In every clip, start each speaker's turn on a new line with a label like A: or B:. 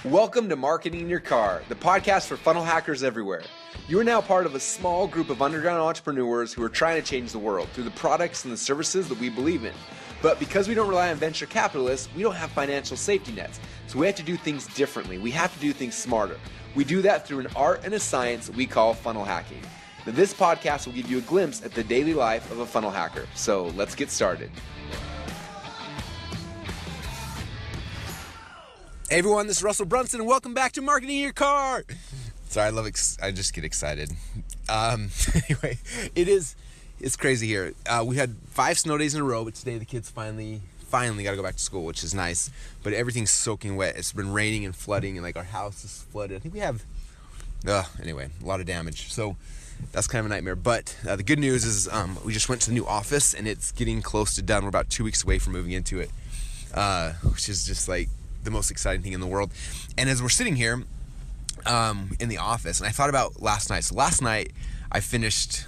A: Welcome to Marketing in Your Car, the podcast for funnel hackers everywhere. You are now part of a small group of underground entrepreneurs who are trying to change the world through the products and the services that we believe in. But because we don't rely on venture capitalists, we don't have financial safety nets. So we have to do things differently. We have to do things smarter. We do that through an art and a science that we call funnel hacking. Now, this podcast will give you a glimpse at the daily life of a funnel hacker. So let's get started. Hey everyone, this is Russell Brunson, and welcome back to Marketing in Your Car. Sorry, I just get excited. Anyway, it's crazy here. We had 5 snow days in a row, but today the kids finally got to go back to school, which is nice. But everything's soaking wet. It's been raining and flooding, and like our house is flooded. I think we have, anyway, a lot of damage. So that's kind of a nightmare. But the good news is we just went to the new office, and it's getting close to done. We're about 2 weeks away from moving into it, which is just like the most exciting thing in the world. And as we're sitting here in the office, and I thought about last night. So last night I finished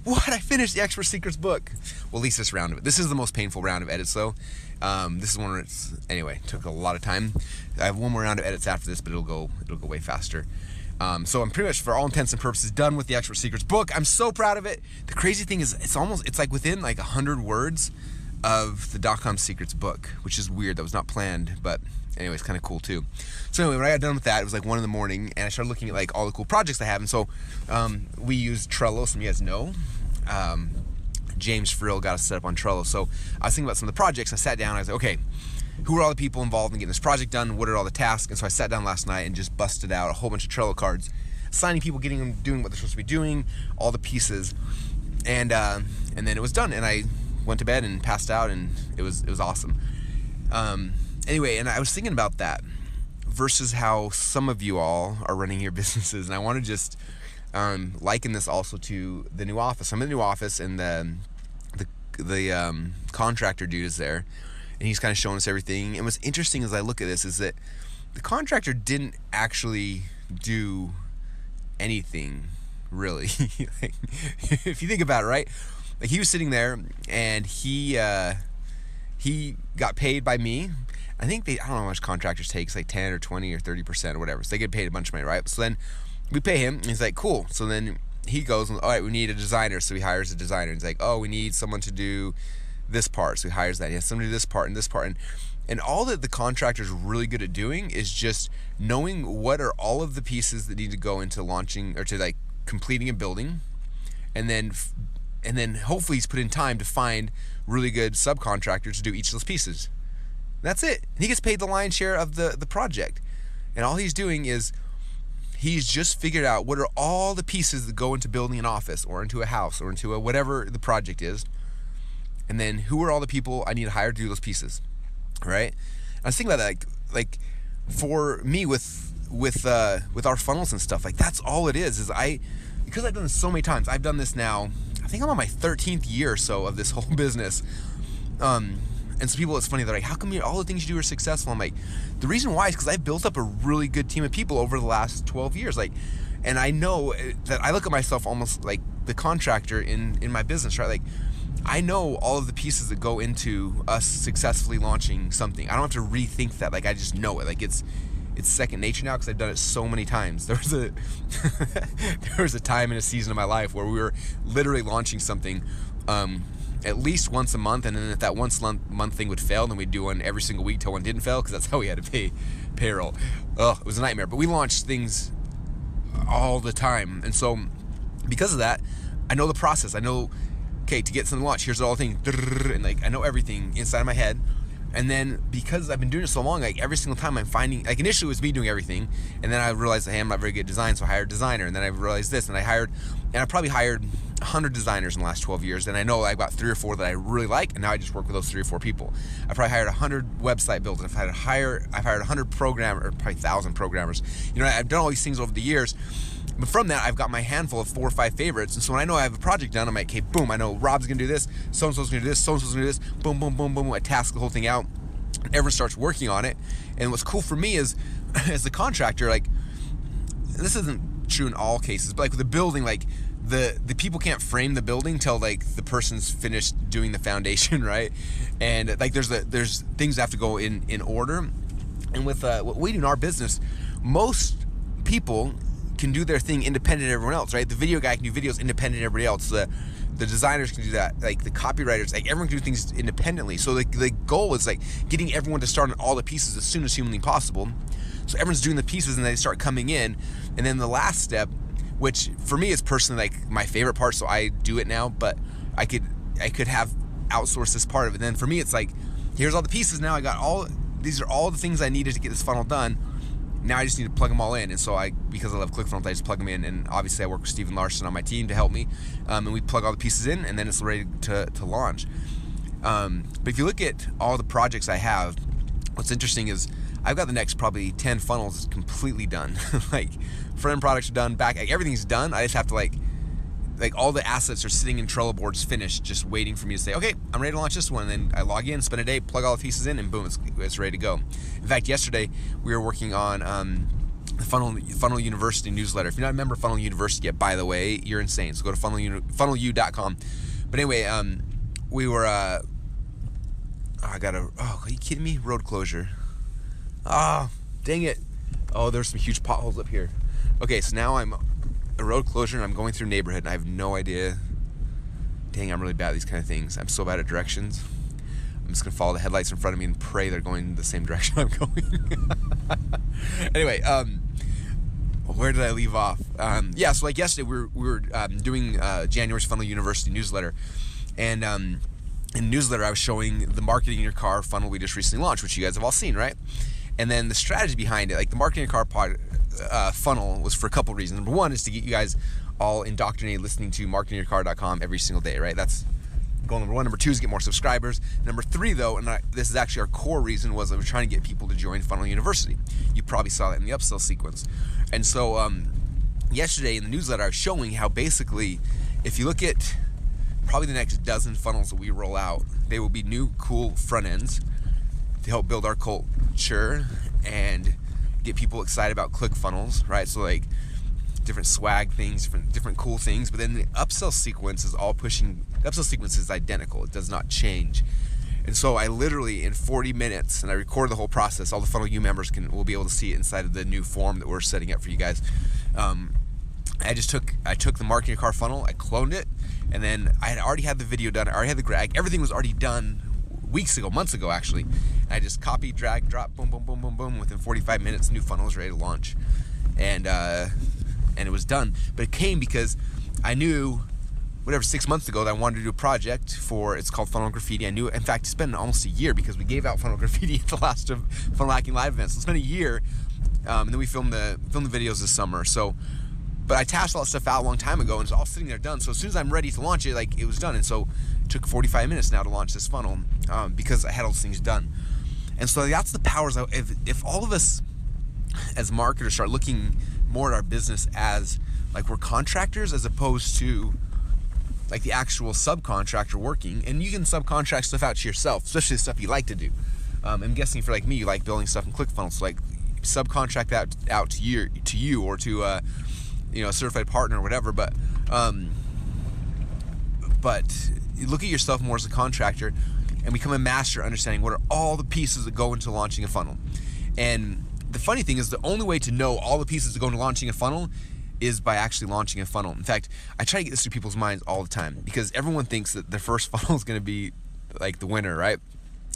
A: the Expert Secrets book. Well, at least this round of it. This is the most painful round of edits though. This is one where took a lot of time. I have one more round of edits after this, but it'll go way faster. So I'm pretty much, for all intents and purposes, done with the Expert Secrets book. I'm so proud of it. The crazy thing is it's like within like 100 words of the .com Secrets book, which is weird. That was not planned, but anyway, it's kind of cool too. So anyway, when I got done with that, it was like 1 a.m, and I started looking at like all the cool projects I have. And so we use Trello. Some of you guys know. James Frill got us set up on Trello. So I was thinking about some of the projects. I sat down and I was like, okay, who are all the people involved in getting this project done? What are all the tasks? And so I sat down last night and just busted out a whole bunch of Trello cards, assigning people, getting them doing what they're supposed to be doing, all the pieces, and then it was done. And I went to bed and passed out, and it was awesome. Anyway, and I was thinking about that versus how some of you all are running your businesses, and I want to just liken this also to the new office. I'm in the new office, and the contractor dude is there, and he's kind of showing us everything. And what's interesting as I look at this is that the contractor didn't actually do anything really. Like, if you think about it, right? Like, he was sitting there, and he got paid by me. I think I don't know how much contractors take. It's like 10 or 20 or 30% or whatever. So they get paid a bunch of money, right? So then we pay him, and he's like, cool. So then he goes, all right, we need a designer. So he hires a designer. He's like, oh, we need someone to do this part. So he hires that. He has someone to do this part and this part. And all that the contractor's really good at doing is just knowing what are all of the pieces that need to go into launching or to like completing a building. And then hopefully he's put in time to find really good subcontractors to do each of those pieces. That's it. And he gets paid the lion's share of the project. And all he's doing is he's just figured out what are all the pieces that go into building an office or into a house or into whatever the project is. And then who are all the people I need to hire to do those pieces, right? I was thinking about that, like for me with our funnels and stuff, like that's all it is because I've done this so many times. I've done this now, I think I'm on my 13th year or so of this whole business. And some people, it's funny, they're like, how come all the things you do are successful? I'm like, the reason why is because I've built up a really good team of people over the last 12 years. Like, and I know that I look at myself almost like the contractor in my business, right? Like, I know all of the pieces that go into us successfully launching something. I don't have to rethink that. Like, I just know it. Like, it's second nature now because I've done it so many times. There was a time in a season of my life where we were literally launching something at least once a month, and then if that once a month thing would fail, then we'd do one every single week till one didn't fail, because that's how we had to pay payroll. It was a nightmare. But we launched things all the time, and so because of that, I know the process. I know, okay, to get something launched, here's all the things, and like I know everything inside of my head. And then because I've been doing it so long, like every single time I'm finding, like initially it was me doing everything, and then I realized, hey, I'm not very good at design, so I hired a designer, and then I realized this, and I probably hired 100 designers in the last 12 years, and I know I've got 3 or 4 that I really like, and now I just work with those 3 or 4 people. I probably hired 100 website builders. I've hired 100 programmers, or probably 1,000 programmers. You know, I've done all these things over the years. But from that, I've got my handful of 4 or 5 favorites. And so when I know I have a project done, I'm like, okay, boom, I know Rob's gonna do this, so-and-so's gonna do this, so-and-so's gonna do this, boom, boom, boom, boom, I task the whole thing out. Everyone starts working on it. And what's cool for me is, as the contractor, like, this isn't true in all cases, but like with the building, like, the people can't frame the building till like the person's finished doing the foundation, right? And like there's things that have to go in order. And with what we do in our business, most people can do their thing independent of everyone else, right? The video guy can do videos independent of everybody else. The designers can do that, like the copywriters, like everyone can do things independently. So the goal is like getting everyone to start on all the pieces as soon as humanly possible. So everyone's doing the pieces and they start coming in. And then the last step, which for me is personally like my favorite part, so I do it now, but I could have outsourced this part of it. And then for me, it's like, here's all the pieces now. These are all the things I needed to get this funnel done. Now I just need to plug them all in. And so because I love ClickFunnels, I just plug them in. And obviously I work with Stephen Larson on my team to help me. And we plug all the pieces in, and then it's ready to launch. But if you look at all the projects I have, what's interesting is I've got the next probably 10 funnels completely done. Like front end products are done, back, like everything's done. I just have to like all the assets are sitting in Trello boards finished, just waiting for me to say, okay, I'm ready to launch this one. And then I log in, spend a day, plug all the pieces in, and boom, it's ready to go. In fact, yesterday we were working on the Funnel University newsletter. If you're not a member of Funnel University yet, by the way, you're insane. So go to funnelu.com. But anyway, we were, are you kidding me? Road closure. Oh, dang it. Oh, there's some huge potholes up here. Okay, so now I'm a road closure and I'm going through a neighborhood and I have no idea. Dang, I'm really bad at these kind of things. I'm so bad at directions. I'm just gonna follow the headlights in front of me and pray they're going the same direction I'm going. Anyway, where did I leave off? So like yesterday we were doing January's Funnel University newsletter, and in the newsletter I was showing the marketing in your car funnel we just recently launched, which you guys have all seen, right? And then the strategy behind it, like the marketing in your car funnel, was for a couple reasons. Number one is to get you guys all indoctrinated listening to marketingyourcar.com every single day, right? That's goal number one. Number two is get more subscribers. Number three, though, and this is actually our core reason, was that we're trying to get people to join Funnel University. You probably saw that in the upsell sequence. And so yesterday in the newsletter, I was showing how basically, if you look at probably the next dozen funnels that we roll out, they will be new, cool front ends to help build our culture and get people excited about ClickFunnels, right? So like different swag things, different cool things. But then the upsell sequence is the upsell sequence is identical. It does not change. And so I literally, in 40 minutes, and I recorded the whole process, all the Funnel U members will be able to see it inside of the new form that we're setting up for you guys. I took the marketing car funnel, I cloned it, and then I had already had the video done, I already had the graph, everything was already done months ago actually. And I just copied, drag, drop, boom, boom, boom, boom, boom. Within 45 minutes, the new funnel was ready to launch. And it was done. But it came because I knew, 6 months ago, that I wanted to do a project for, it's called Funnel Graffiti. I knew, in fact, it's been almost a year because we gave out Funnel Graffiti at the last of Funnel Hacking Live events. So it's been a year, and then we filmed the videos this summer. So, but I tashed all that stuff out a long time ago, and it's all sitting there done. So as soon as I'm ready to launch it, like, it was done. And so it took 45 minutes now to launch this funnel because I had all those things done. And so that's the powers. If all of us as marketers start looking more at our business as like we're contractors as opposed to like the actual subcontractor working, and you can subcontract stuff out to yourself, especially the stuff you like to do. I'm guessing for like me, you like building stuff in ClickFunnels, so like subcontract that out to you or to a certified partner or whatever. But you look at yourself more as a contractor and become a master understanding what are all the pieces that go into launching a funnel. And the funny thing is, the only way to know all the pieces that go into launching a funnel is by actually launching a funnel. In fact, I try to get this through people's minds all the time because everyone thinks that their first funnel is going to be like the winner, right?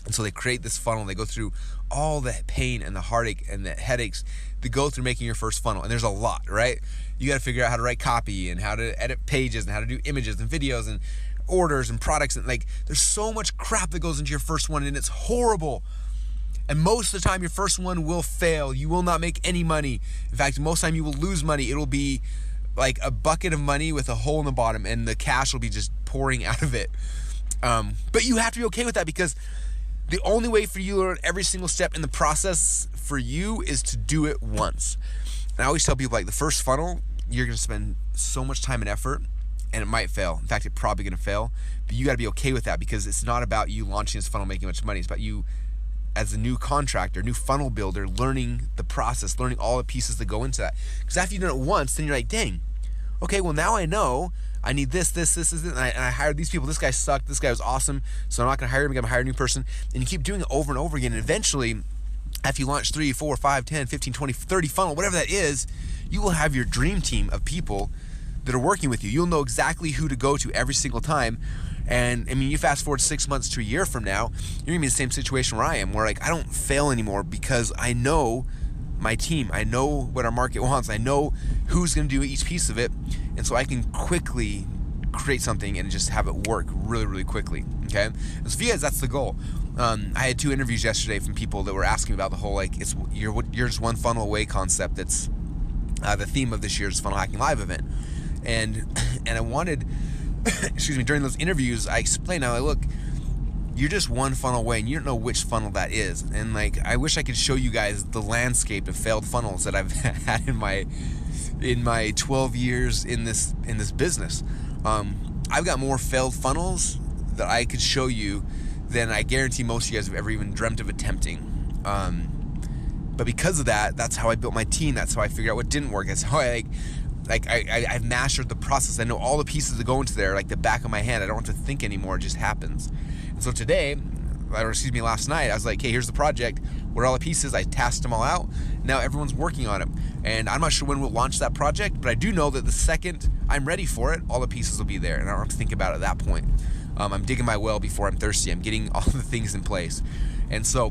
A: And so they create this funnel, they go through all the pain and the heartache and the headaches that go through making your first funnel. And there's a lot, right? You got to figure out how to write copy and how to edit pages and how to do images and videos and orders and products. And like, there's so much crap that goes into your first one, and it's horrible. And most of the time, your first one will fail. You will not make any money. In fact, most of the time you will lose money. It'll be like a bucket of money with a hole in the bottom, and the cash will be just pouring out of it. But you have to be okay with that, because the only way for you to learn every single step in the process for you is to do it once. And I always tell people, like, the first funnel, you're going to spend so much time and effort, and it might fail. In fact, it's probably going to fail. But you got to be okay with that, because it's not about you launching this funnel making much money. It's about you as a new contractor, new funnel builder, learning the process, learning all the pieces that go into that. Because after you've done it once, then you're like, dang, okay, well, now I know I need this, and I hired these people. This guy sucked. This guy was awesome. So I'm not going to hire him. I'm going to hire a new person. And you keep doing it over and over again. And eventually, After you launch 3, 4, 5, 10, 15, 20, 30 funnel, whatever that is, you will have your dream team of people that are working with you. You'll know exactly who to go to every single time. And I mean, you fast forward 6 months to a year from now, you're gonna be in the same situation where I am, where like I don't fail anymore because I know my team. I know what our market wants. I know who's gonna do each piece of it. And so I can quickly create something and just have it work really, really quickly. Okay. And so for you guys, that's the goal. I had 2 interviews yesterday from people that were asking me about the whole like you're just one funnel away concept. That's the theme of this year's Funnel Hacking Live event. And I wanted, excuse me, during those interviews, I explained how, look, you're just one funnel away and you don't know which funnel that is. And like, I wish I could show you guys the landscape of failed funnels that I've had in my 12 years in this business. I've got more failed funnels that I could show you than I guarantee most of you guys have ever even dreamt of attempting. But because of that, that's how I built my team. That's how I figured out what didn't work. That's how I've mastered the process. I know all the pieces that go into there like the back of my hand. I don't have to think anymore. It just happens. And so today, or excuse me, last night, I was like, hey, here's the project. What are all the pieces? I tasked them all out. Now everyone's working on it. And I'm not sure when we'll launch that project, but I do know that the second I'm ready for it, all the pieces will be there. And I don't have to think about it at that point. I'm digging my well before I'm thirsty. I'm getting all the things in place. And so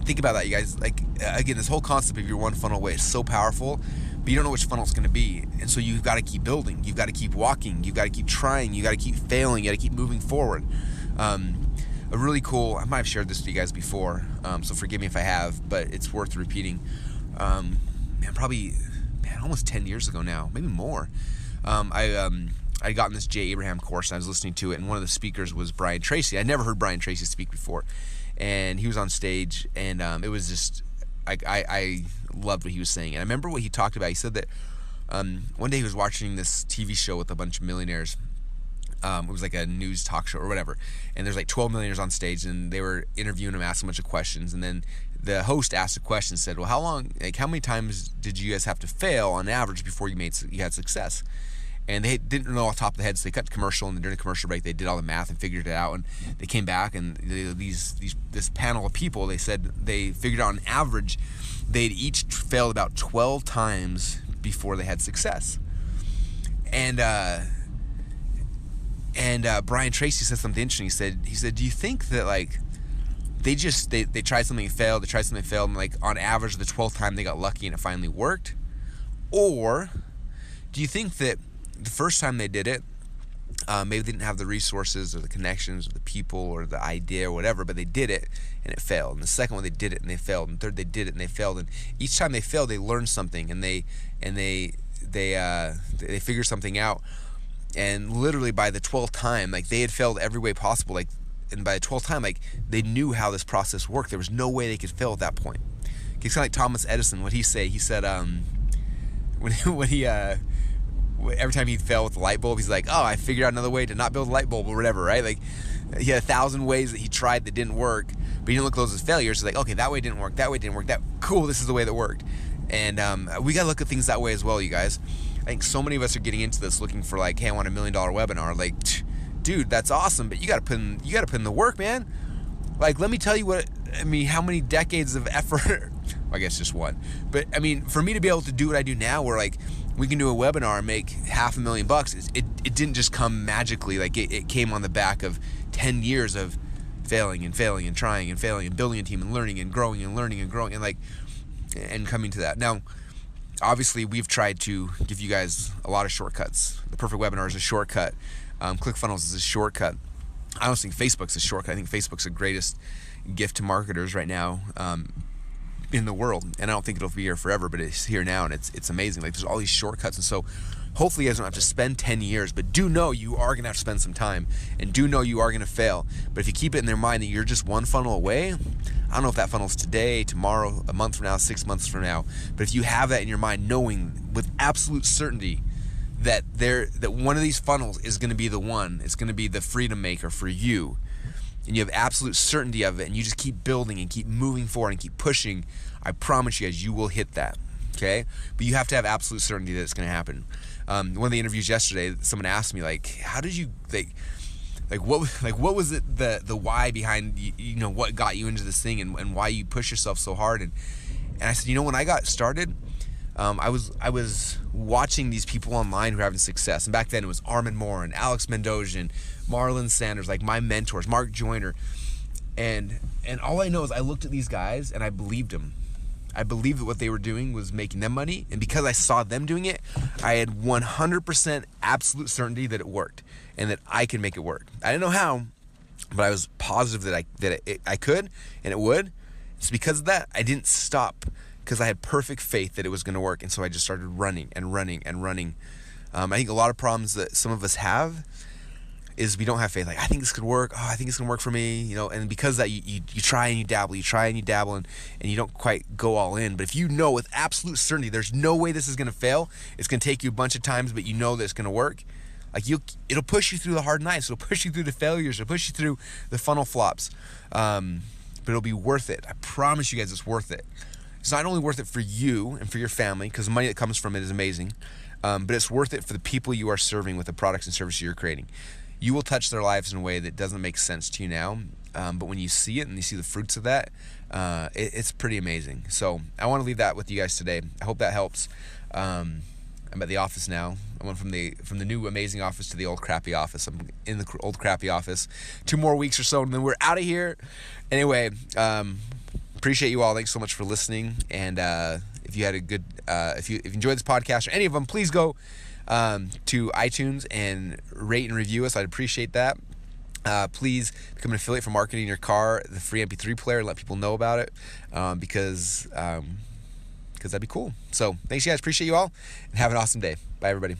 A: think about that, you guys. Like, again, this whole concept of your one funnel away is so powerful, but you don't know which funnel it's going to be. And so you've got to keep building. You've got to keep walking. You've got to keep trying. You've got to keep failing. You got to keep moving forward. A really cool, I might have shared this with you guys before, so forgive me if I have, but it's worth repeating. Almost 10 years ago now, maybe more. I got in this Jay Abraham course and I was listening to it, and one of the speakers was Brian Tracy. I'd never heard Brian Tracy speak before, and he was on stage, and it was just, I loved what he was saying. And I remember what he talked about. He said that one day he was watching this TV show with a bunch of millionaires. It was like a news talk show or whatever, and there's like 12 millionaires on stage, and they were interviewing him, asking a bunch of questions, and then the host asked a question and said, well, how many times did you guys have to fail on average before you had success? And they didn't know off the top of the head, so they cut the commercial, and during the commercial break, they did all the math and figured it out, and they came back, and this panel of people, they said they figured out on average, they'd each failed about 12 times before they had success. And Brian Tracy said something interesting. He said, do you think that like they tried something and failed, and like on average the 12th time they got lucky and it finally worked? Or do you think that the first time they did it, maybe they didn't have the resources or the connections or the people or the idea or whatever, but they did it and it failed. And the second one they did it and they failed, and third they did it and they failed, and each time they failed they learned something, and they figured something out. And literally by the 12th time, like they had failed every way possible, like, and by the 12th time, like they knew how this process worked. There was no way they could fail at that point. It's kind of like Thomas Edison. What he say? He said, when he every time he'd fail with the light bulb, he's like, oh, I figured out another way to not build a light bulb or whatever, right? Like he had 1,000 ways that he tried that didn't work, but he didn't look at those as failures. He's like, okay, that way didn't work, cool, this is the way that worked. And we got to look at things that way as well, you guys. I think so many of us are getting into this looking for like, hey, I want $1 million webinar. Like, dude, that's awesome, but you got to put in the work, man. Like, let me tell you how many decades of effort, I guess just one. But I mean, for me to be able to do what I do now, where like we can do a webinar and make $500,000, it didn't just come magically. Like it came on the back of 10 years of failing and trying and failing and building a team and learning and growing and learning and growing and coming to that. Now, obviously, we've tried to give you guys a lot of shortcuts. The Perfect Webinar is a shortcut. ClickFunnels is a shortcut. I don't think Facebook's a shortcut. I think Facebook's the greatest gift to marketers right now in the world. And I don't think it'll be here forever, but it's here now, and it's amazing. Like, there's all these shortcuts. And so hopefully you guys don't have to spend 10 years, but do know you are going to have to spend some time, and do know you are going to fail. But if you keep it in their mind that you're just one funnel away, I don't know if that funnel's today, tomorrow, a month from now, 6 months from now, but if you have that in your mind, knowing with absolute certainty that one of these funnels is going to be the one, it's going to be the freedom maker for you, and you have absolute certainty of it, and you just keep building and keep moving forward and keep pushing, I promise you guys, you will hit that, okay? But you have to have absolute certainty that it's going to happen. One of the interviews yesterday, someone asked me, like, how did you, like, what was it, the why behind, you know, what got you into this thing, and why you push yourself so hard? And I said, you know, when I got started, I was watching these people online who were having success. And back then it was Armin Moore and Alex Mendoza and Marlon Sanders, like my mentors, Mark Joyner. And all I know is I looked at these guys and I believed them. I believed that what they were doing was making them money. And because I saw them doing it, I had 100% absolute certainty that it worked and that I could make it work. I didn't know how, but I was positive that I could and it would. It's because of that I didn't stop, because I had perfect faith that it was going to work. And so I just started running and running and running. I think a lot of problems that some of us have is we don't have faith. Like, I think this could work. Oh, I think it's going to work for me. You know, and because of that, you try and you dabble, and you don't quite go all in. But if you know with absolute certainty there's no way this is going to fail, it's going to take you a bunch of times, but you know that it's going to work, like it'll push you through the hard nights. It'll push you through the failures. It'll push you through the funnel flops. But it'll be worth it. I promise you guys it's worth it. It's not only worth it for you and for your family, because the money that comes from it is amazing, but it's worth it for the people you are serving with the products and services you're creating. You will touch their lives in a way that doesn't make sense to you now, but when you see it and you see the fruits of that, it's pretty amazing. So I want to leave that with you guys today. I hope that helps. I'm at the office now. I went from the new amazing office to the old crappy office. I'm in the old crappy office. 2 more weeks or so, and then we're out of here. Anyway, appreciate you all. Thanks so much for listening. And if you had a good, if you enjoyed this podcast or any of them, please go to iTunes and rate and review us. I'd appreciate that. Please become an affiliate for Marketing in Your Car, the free MP3 player, and let people know about it, because that'd be cool. So thanks, you guys. Appreciate you all, and have an awesome day. Bye, everybody.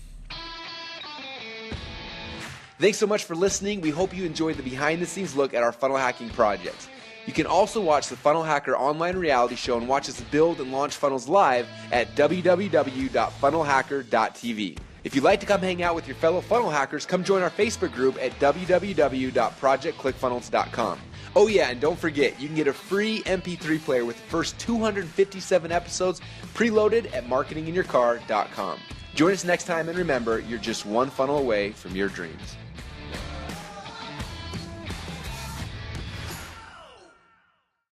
A: Thanks so much for listening. We hope you enjoyed the behind-the-scenes look at our funnel hacking projects. You can also watch the Funnel Hacker online reality show and watch us build and launch funnels live at www.funnelhacker.tv. If you'd like to come hang out with your fellow funnel hackers, come join our Facebook group at www.projectclickfunnels.com. Oh yeah, and don't forget, you can get a free MP3 player with the first 257 episodes preloaded at marketinginyourcar.com. Join us next time, and remember, you're just one funnel away from your dreams.